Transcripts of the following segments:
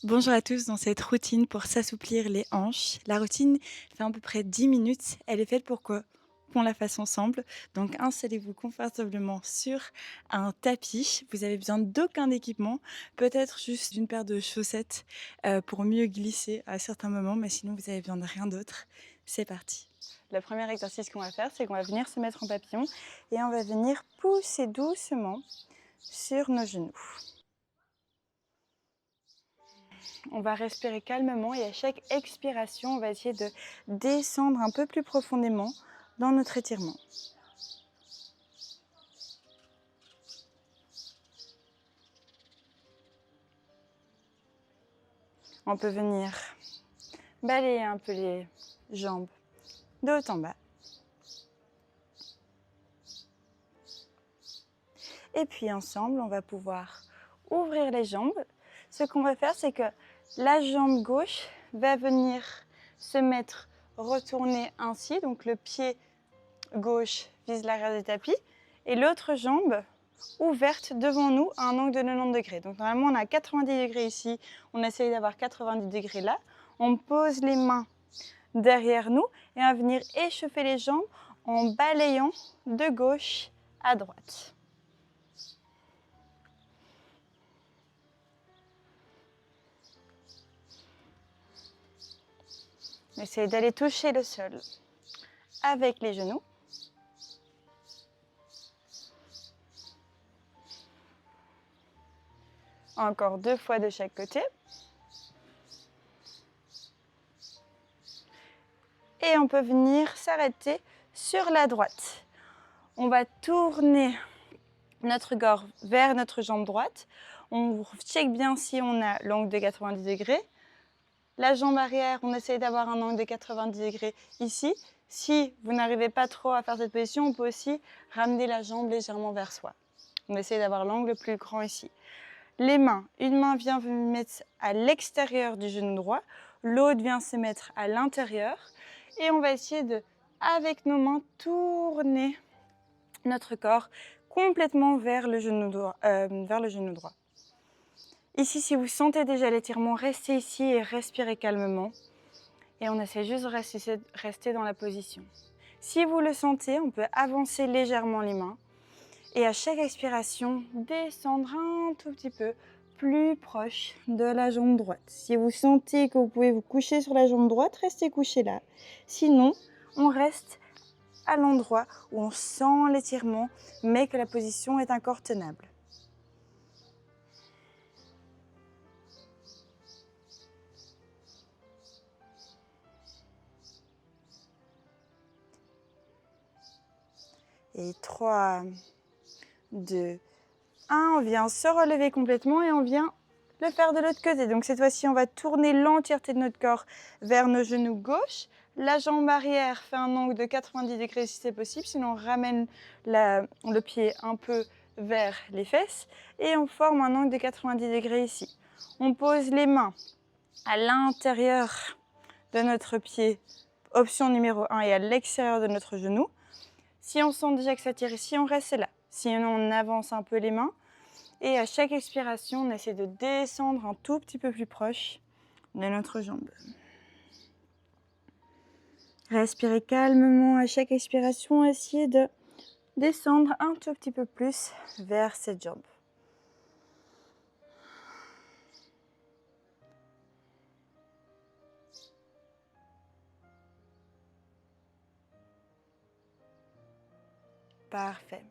Bonjour à tous, dans cette routine pour s'assouplir les hanches. La routine fait à peu près 10 minutes. Elle est faite pour qu'on la fasse ensemble. Donc installez-vous confortablement sur un tapis. Vous avez besoin d'aucun équipement, peut-être juste d'une paire de chaussettes pour mieux glisser à certains moments, mais sinon vous avez besoin de rien d'autre. C'est parti. Le premier exercice qu'on va faire, c'est qu'on va venir se mettre en papillon et on va venir pousser doucement sur nos genoux. On va respirer calmement et à chaque expiration, on va essayer de descendre un peu plus profondément dans notre étirement. On peut venir balayer un peu les jambes de haut en bas. Et puis ensemble, on va pouvoir ouvrir les jambes. Ce qu'on va faire, c'est que la jambe gauche va venir se mettre retournée ainsi. Donc le pied gauche vise l'arrière du tapis et l'autre jambe ouverte devant nous à un angle de 90 degrés. Donc normalement on a 90 degrés ici, on essaye d'avoir 90 degrés là. On pose les mains derrière nous et on va venir échauffer les jambes en balayant de gauche à droite. Essayez d'aller toucher le sol avec les genoux. Encore 2 fois de chaque côté. Et on peut venir s'arrêter sur la droite. On va tourner notre gorge vers notre jambe droite. On check bien si on a l'angle de 90 degrés. La jambe arrière, on essaye d'avoir un angle de 90 degrés ici. Si vous n'arrivez pas trop à faire cette position, on peut aussi ramener la jambe légèrement vers soi. On essaye d'avoir l'angle plus grand ici. Les mains, une main vient se mettre à l'extérieur du genou droit, l'autre vient se mettre à l'intérieur. Et on va essayer de, avec nos mains, tourner notre corps complètement vers le genou droit. Ici, si vous sentez déjà l'étirement, restez ici et respirez calmement. Et on essaie juste de rester dans la position. Si vous le sentez, on peut avancer légèrement les mains. Et à chaque expiration, descendre un tout petit peu plus proche de la jambe droite. Si vous sentez que vous pouvez vous coucher sur la jambe droite, restez couché là. Sinon, on reste à l'endroit où on sent l'étirement, mais que la position est encore tenable. Et 3, 2, 1, on vient se relever complètement et on vient le faire de l'autre côté. Donc cette fois-ci, on va tourner l'entièreté de notre corps vers nos genoux gauche. La jambe arrière fait un angle de 90 degrés si c'est possible, sinon on ramène le pied un peu vers les fesses et on forme un angle de 90 degrés ici. On pose les mains à l'intérieur de notre pied, option numéro 1, et à l'extérieur de notre genou. Si on sent déjà que ça tire ici, on reste là. Sinon, on avance un peu les mains. Et à chaque expiration, on essaie de descendre un tout petit peu plus proche de notre jambe. Respirez calmement à chaque expiration. Essayez de descendre un tout petit peu plus vers cette jambe. Parfait.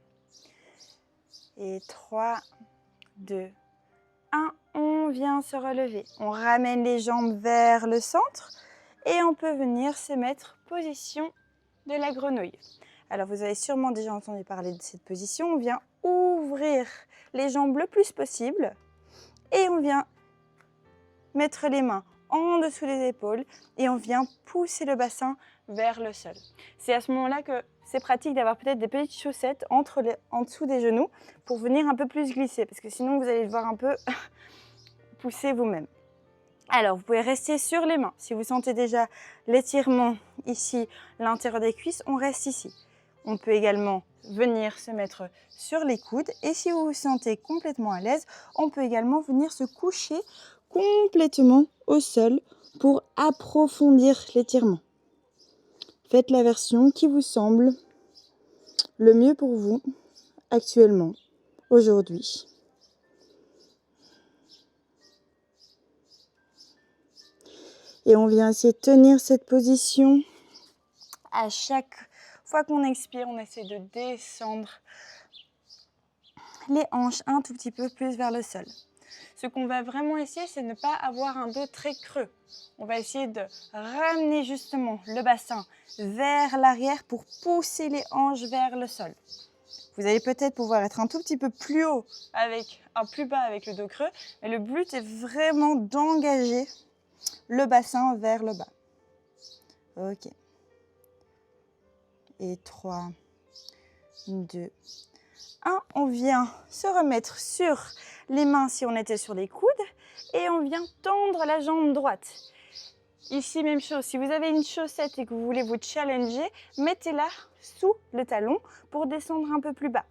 Et 3, 2, 1. On vient se relever. On ramène les jambes vers le centre et on peut venir se mettre position de la grenouille. Alors vous avez sûrement déjà entendu parler de cette position. On vient ouvrir les jambes le plus possible et on vient mettre les mains en dessous des épaules et on vient pousser le bassin vers le sol. C'est à ce moment-là que c'est pratique d'avoir peut-être des petites chaussettes en dessous des genoux pour venir un peu plus glisser parce que sinon vous allez devoir un peu pousser vous-même. Alors vous pouvez rester sur les mains. Si vous sentez déjà l'étirement ici, l'intérieur des cuisses, on reste ici. On peut également venir se mettre sur les coudes et si vous vous sentez complètement à l'aise, on peut également venir se coucher complètement au sol pour approfondir l'étirement. Faites la version qui vous semble le mieux pour vous actuellement, aujourd'hui. Et on vient essayer de tenir cette position. À chaque fois qu'on expire, on essaie de descendre les hanches un tout petit peu plus vers le sol. Ce qu'on va vraiment essayer, c'est de ne pas avoir un dos très creux. On va essayer de ramener justement le bassin vers l'arrière pour pousser les hanches vers le sol. Vous allez peut-être pouvoir être un tout petit peu plus haut, plus bas avec le dos creux, mais le but est vraiment d'engager le bassin vers le bas. Ok. Et 3, 2, 1. On vient se remettre sur les mains si on était sur les coudes et on vient tendre la jambe droite. Ici, même chose, si vous avez une chaussette et que vous voulez vous challenger, mettez-la sous le talon pour descendre un peu plus bas.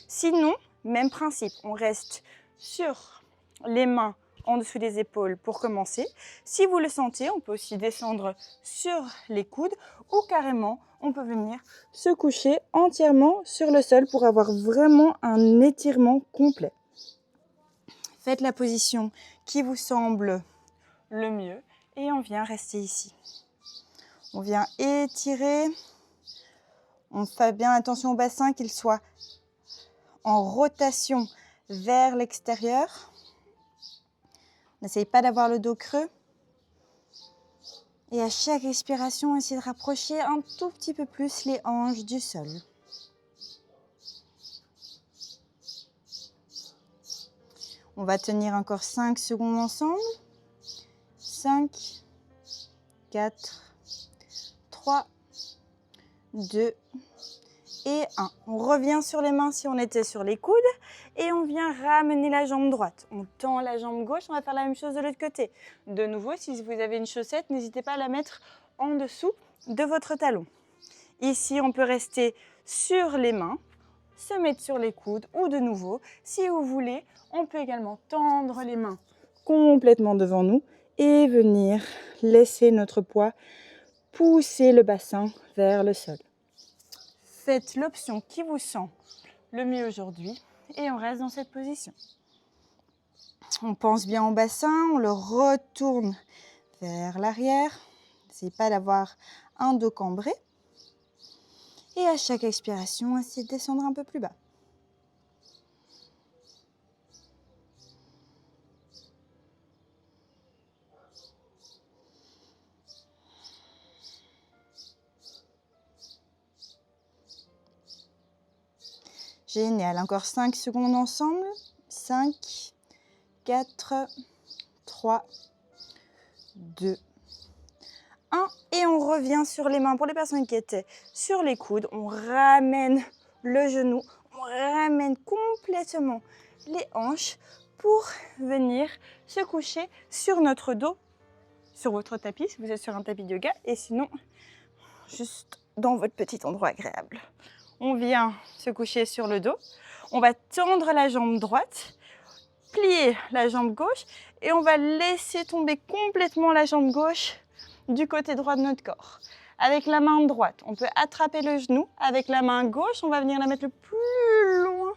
Sinon, même principe, on reste sur les mains en dessous des épaules pour commencer. Si vous le sentez, on peut aussi descendre sur les coudes ou carrément, on peut venir se coucher entièrement sur le sol pour avoir vraiment un étirement complet. Faites la position qui vous semble le mieux et on vient rester ici. On vient étirer. On fait bien attention au bassin qu'il soit en rotation vers l'extérieur. N'essayez pas d'avoir le dos creux. Et à chaque expiration, essayez de rapprocher un tout petit peu plus les hanches du sol. On va tenir encore 5 secondes ensemble. 5, 4, 3, 2 et 1. On revient sur les mains si on était sur les coudes et on vient ramener la jambe droite. On tend la jambe gauche, on va faire la même chose de l'autre côté. De nouveau, si vous avez une chaussette, n'hésitez pas à la mettre en dessous de votre talon. Ici, on peut rester sur les mains, se mettre sur les coudes ou de nouveau, si vous voulez, on peut également tendre les mains complètement devant nous et venir laisser notre poids pousser le bassin vers le sol. Faites l'option qui vous sent le mieux aujourd'hui et on reste dans cette position. On pense bien au bassin, on le retourne vers l'arrière. N'essayez pas d'avoir un dos cambré. Et à chaque expiration, essayez de descendre un peu plus bas. Génial, encore 5 secondes ensemble. 5, 4, 3, 2, 1. Et on revient sur les mains. Pour les personnes qui étaient sur les coudes, on ramène le genou, on ramène complètement les hanches pour venir se coucher sur notre dos, sur votre tapis, si vous êtes sur un tapis de yoga, et sinon, juste dans votre petit endroit agréable. On vient se coucher sur le dos, on va tendre la jambe droite, plier la jambe gauche et on va laisser tomber complètement la jambe gauche du côté droit de notre corps. Avec la main droite, on peut attraper le genou. Avec la main gauche, on va venir la mettre le plus loin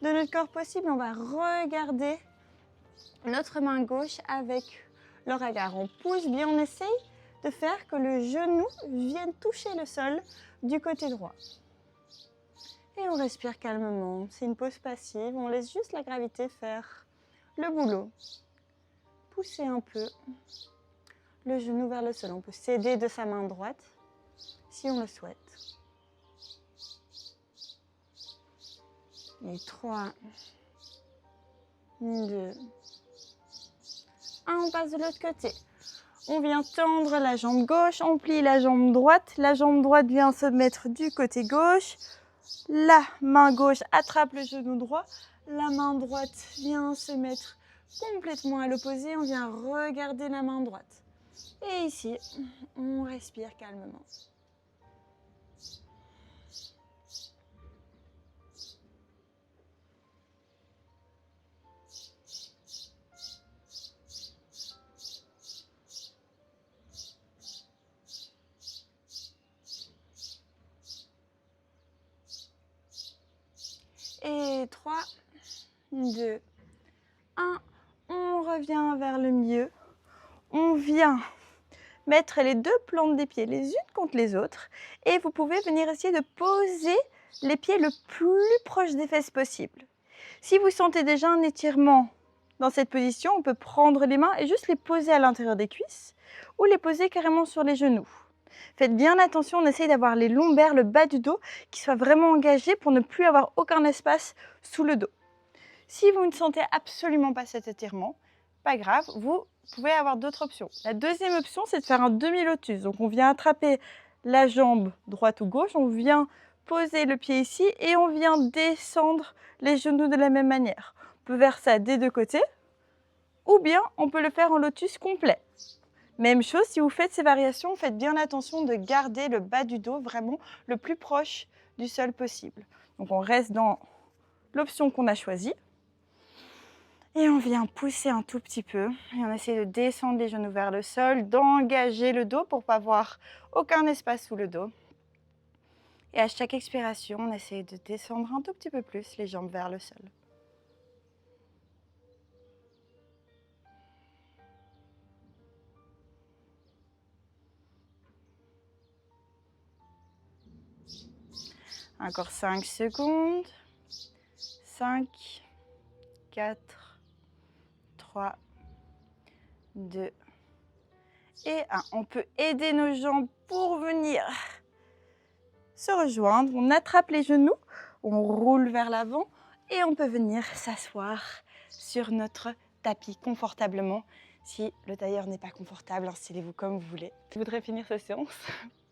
de notre corps possible. On va regarder notre main gauche avec le regard. On pousse bien, on essaye de faire que le genou vienne toucher le sol du côté droit. Et on respire calmement. C'est une pause passive. On laisse juste la gravité faire le boulot. Poussez un peu le genou vers le sol. On peut s'aider de sa main droite si on le souhaite. Et 3, 2, 1. On passe de l'autre côté. On vient tendre la jambe gauche, on plie la jambe droite. La jambe droite vient se mettre du côté gauche. La main gauche attrape le genou droit. La main droite vient se mettre complètement à l'opposé. On vient regarder la main droite. Et ici, on respire calmement. Et 3, 2, 1. On revient vers le milieu. On vient mettre les deux plantes des pieds les unes contre les autres. Et vous pouvez venir essayer de poser les pieds le plus proche des fesses possible. Si vous sentez déjà un étirement dans cette position, on peut prendre les mains et juste les poser à l'intérieur des cuisses ou les poser carrément sur les genoux. Faites bien attention, on essaye d'avoir les lombaires, le bas du dos qui soient vraiment engagés pour ne plus avoir aucun espace sous le dos. Si vous ne sentez absolument pas cet étirement, pas grave, vous pouvez avoir d'autres options. La deuxième option, c'est de faire un demi-lotus. Donc on vient attraper la jambe droite ou gauche, on vient poser le pied ici et on vient descendre les genoux de la même manière. On peut faire ça des deux côtés ou bien on peut le faire en lotus complet. Même chose, si vous faites ces variations, faites bien attention de garder le bas du dos vraiment le plus proche du sol possible. Donc on reste dans l'option qu'on a choisie. Et on vient pousser un tout petit peu et on essaie de descendre les genoux vers le sol, d'engager le dos pour ne pas avoir aucun espace sous le dos. Et à chaque expiration, on essaie de descendre un tout petit peu plus les jambes vers le sol. Encore 5 secondes. 5, 4, 3, 2 et 1. On peut aider nos jambes pour venir se rejoindre. On attrape les genoux, on roule vers l'avant et on peut venir s'asseoir sur notre tapis confortablement. Si le tailleur n'est pas confortable, installez-vous comme vous voulez. Je voudrais finir cette séance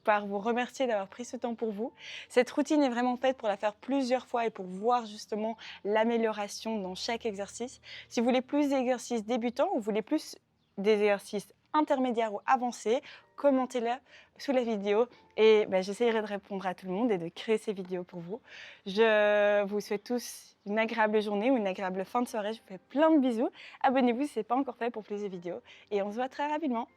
par vous remercier d'avoir pris ce temps pour vous. Cette routine est vraiment faite pour la faire plusieurs fois et pour voir justement l'amélioration dans chaque exercice. Si vous voulez plus d'exercices débutants ou vous voulez plus des exercices intermédiaires ou avancés, commentez-le sous la vidéo et j'essaierai de répondre à tout le monde et de créer ces vidéos pour vous. Je vous souhaite tous une agréable journée ou une agréable fin de soirée. Je vous fais plein de bisous. Abonnez-vous si ce n'est pas encore fait pour plus de vidéos et on se voit très rapidement.